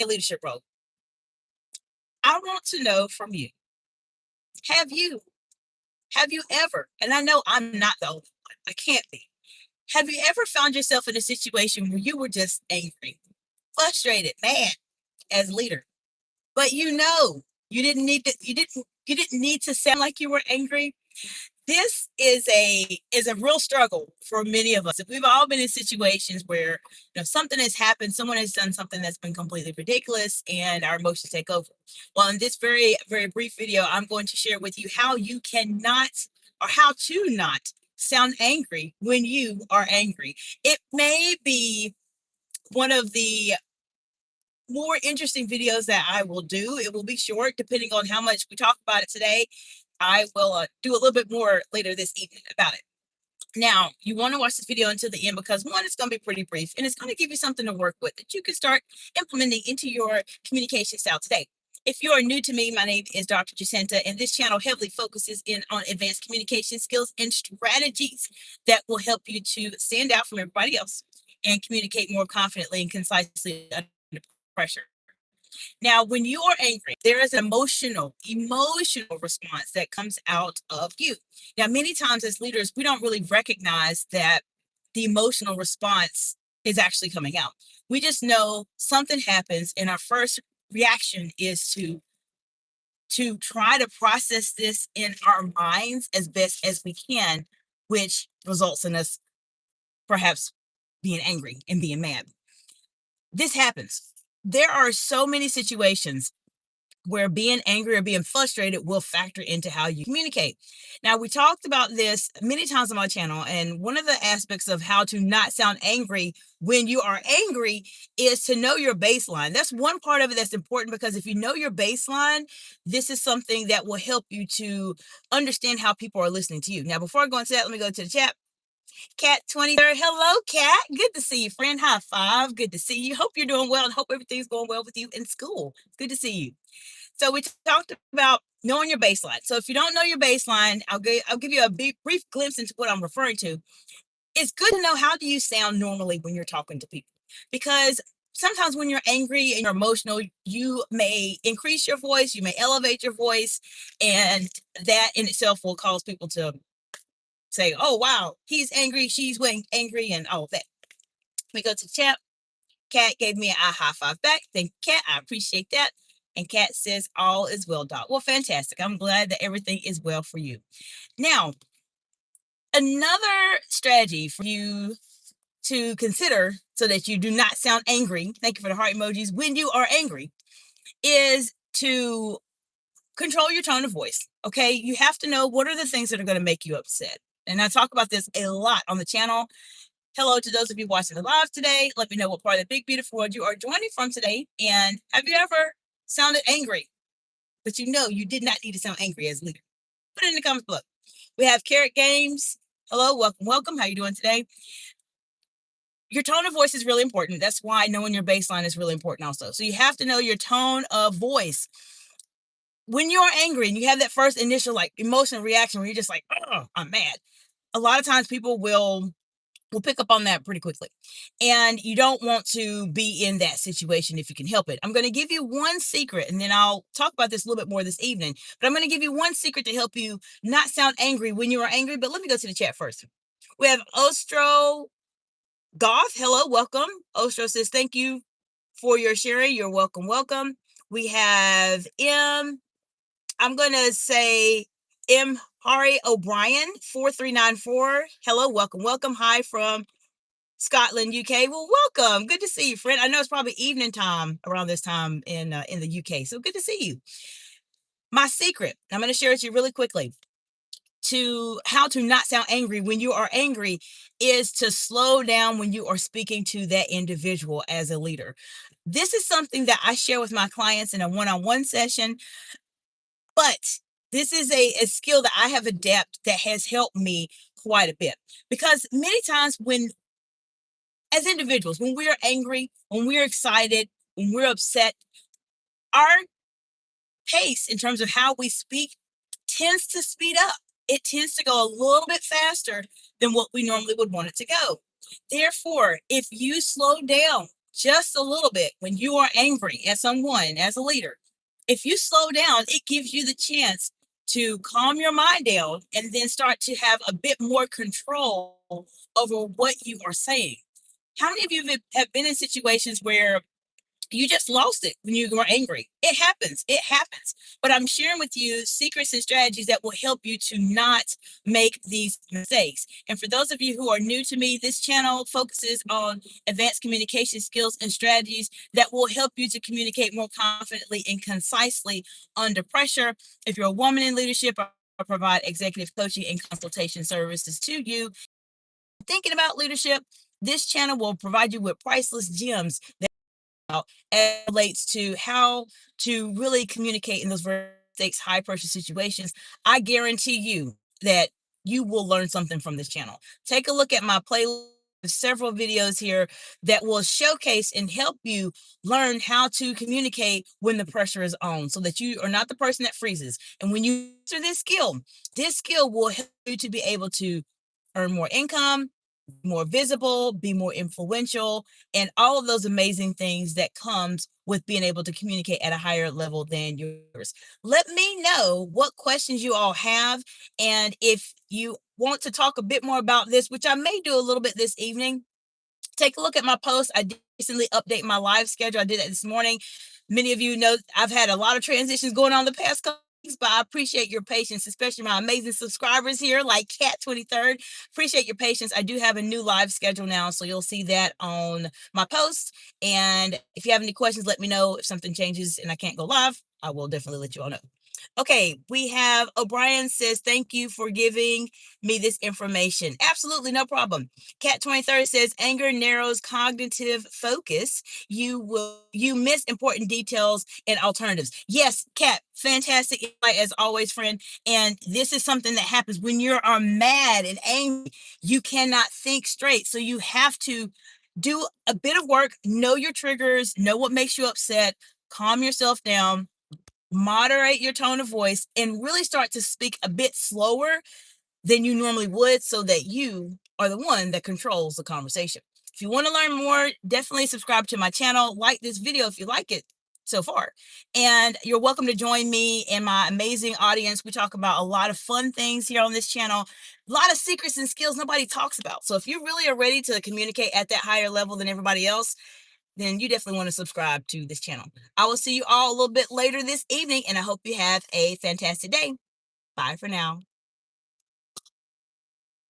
a leadership role. I want to know from you, have you have you ever, and I know I'm not the only one, I can't be. Have you ever found yourself in a situation where you were just angry, frustrated, mad as leader, but you didn't need to sound like you were angry? This is a real struggle for many of us. If we've all been in situations where something has happened, someone has done something that's been completely ridiculous, and our emotions take over. Well, in this very very brief video, I'm going to share with you how you cannot, or how to not sound angry when you are angry. It may be one of the more interesting videos that I will do. It will be short, depending on how much we talk about it today. I will do a little bit more later this evening about it. Now, you want to watch this video until the end because, one, it's going to be pretty brief and it's going to give you something to work with that you can start implementing into your communication style today. If you are new to me, my name is Dr. Jacinta, and this channel heavily focuses in on advanced communication skills and strategies that will help you to stand out from everybody else and communicate more confidently and concisely under pressure. Now, when you are angry, there is an emotional response that comes out of you. Now, many times as leaders, we don't really recognize that the emotional response is actually coming out. We just know something happens, and our first reaction is to try to process this in our minds as best as we can, which results in us perhaps being angry and being mad. This happens. There are so many situations where being angry or being frustrated will factor into how you communicate. Now, we talked about this many times on my channel, and one of the aspects of how to not sound angry when you are angry is to know your baseline. That's one part of it that's important, because if you know your baseline, this is something that will help you to understand how people are listening to you. Now, before I go into that, let me go to the chat. Cat 23rd. Hello, Cat. Good to see you, friend. High five. Good to see you. Hope you're doing well and hope everything's going well with you in school. Good to see you. So we talked about knowing your baseline. So if you don't know your baseline, I'll give you a brief glimpse into what I'm referring to. It's good to know, how do you sound normally when you're talking to people, because sometimes when you're angry and you're emotional, you may increase your voice, you may elevate your voice, and that in itself will cause people to say, "Oh wow, he's angry, she's angry," and all of that. We go to the chat. Kat gave me a high five back. Thank you, Kat. I appreciate that. And Kat says, all is well, Doc. Well, fantastic. I'm glad that everything is well for you. Now, another strategy for you to consider so that you do not sound angry, thank you for the heart emojis, when you are angry, is to control your tone of voice. Okay. You have to know what are the things that are going to make you upset. And I talk about this a lot on the channel. Hello to those of you watching the live today. Let me know what part of the big, beautiful world you are joining from today. And have you ever sounded angry, but you did not need to sound angry as a leader? Put it in the comments below. We have Carrot Games. Hello, welcome, welcome. How are you doing today? Your tone of voice is really important. That's why knowing your baseline is really important also. So you have to know your tone of voice. When you're angry and you have that first initial emotional reaction where you're just like, "Oh, I'm mad," a lot of times people will pick up on that pretty quickly. And you don't want to be in that situation if you can help it. I'm going to give you one secret, and then I'll talk about this a little bit more this evening. But I'm going to give you one secret to help you not sound angry when you are angry. But let me go to the chat first. We have Ostro Goth. Hello, welcome. Ostro says, thank you for your sharing. You're welcome, welcome. We have I'm going to say Hari O'Brien, 4394. Hello, welcome, welcome. Hi from Scotland, UK. Well, welcome. Good to see you, friend. I know it's probably evening time around this time in the UK, so good to see you. My secret, I'm going to share it with you really quickly, to how to not sound angry when you are angry, is to slow down when you are speaking to that individual as a leader. This is something that I share with my clients in a one-on-one session, but this is a skill that I have adapted that has helped me quite a bit, because many times as individuals, when we're angry, when we're excited, when we're upset, our pace in terms of how we speak tends to speed up. It tends to go a little bit faster than what we normally would want it to go. Therefore, if you slow down just a little bit when you are angry at someone as a leader. If you slow down, it gives you the chance to calm your mind down and then start to have a bit more control over what you are saying. How many of you have been in situations where you just lost it when you were angry? It happens. It happens. But I'm sharing with you secrets and strategies that will help you to not make these mistakes. And for those of you who are new to me, this channel focuses on advanced communication skills and strategies that will help you to communicate more confidently and concisely under pressure. If you're a woman in leadership, I provide executive coaching and consultation services to you. Thinking about leadership, this channel will provide you with priceless gems as it relates to how to really communicate in those very stakes, high pressure situations. I guarantee you that you will learn something from this channel. Take a look at my playlist. Several videos here that will showcase and help you learn how to communicate when the pressure is on so that you are not the person that freezes. And when you master this skill will help you to be able to earn more income, more visible, be more influential, and all of those amazing things that comes with being able to communicate at a higher level than yours. Let me know what questions you all have, and if you want to talk a bit more about this, which I may do a little bit this evening, take a look at my post. I did recently update my live schedule. I did that this morning. Many of you know I've had a lot of transitions going on the past couple weeks, but I appreciate your patience, especially my amazing subscribers here, like Cat 23rd. Appreciate your patience. I do have a new live schedule now, so you'll see that on my post. And if you have any questions, let me know. If something changes and I can't go live, I will definitely let you all know. Okay, we have O'Brien says, thank you for giving me this information. Absolutely, no problem. Cat 23rd says, anger narrows cognitive focus. You miss important details and alternatives. Yes, Cat, fantastic insight as always, friend. And this is something that happens when you are mad and angry. You cannot think straight. So you have to do a bit of work, know your triggers, know what makes you upset, calm yourself down, moderate your tone of voice, and really start to speak a bit slower than you normally would so that you are the one that controls the conversation. If you want to learn more, definitely subscribe to my channel. Like this video if you like it so far. And you're welcome to join me and my amazing audience. We talk about a lot of fun things here on this channel, a lot of secrets and skills nobody talks about. So if you really are ready to communicate at that higher level than everybody else, then you definitely want to subscribe to this channel. I will see you all a little bit later this evening, and I hope you have a fantastic day. Bye for now.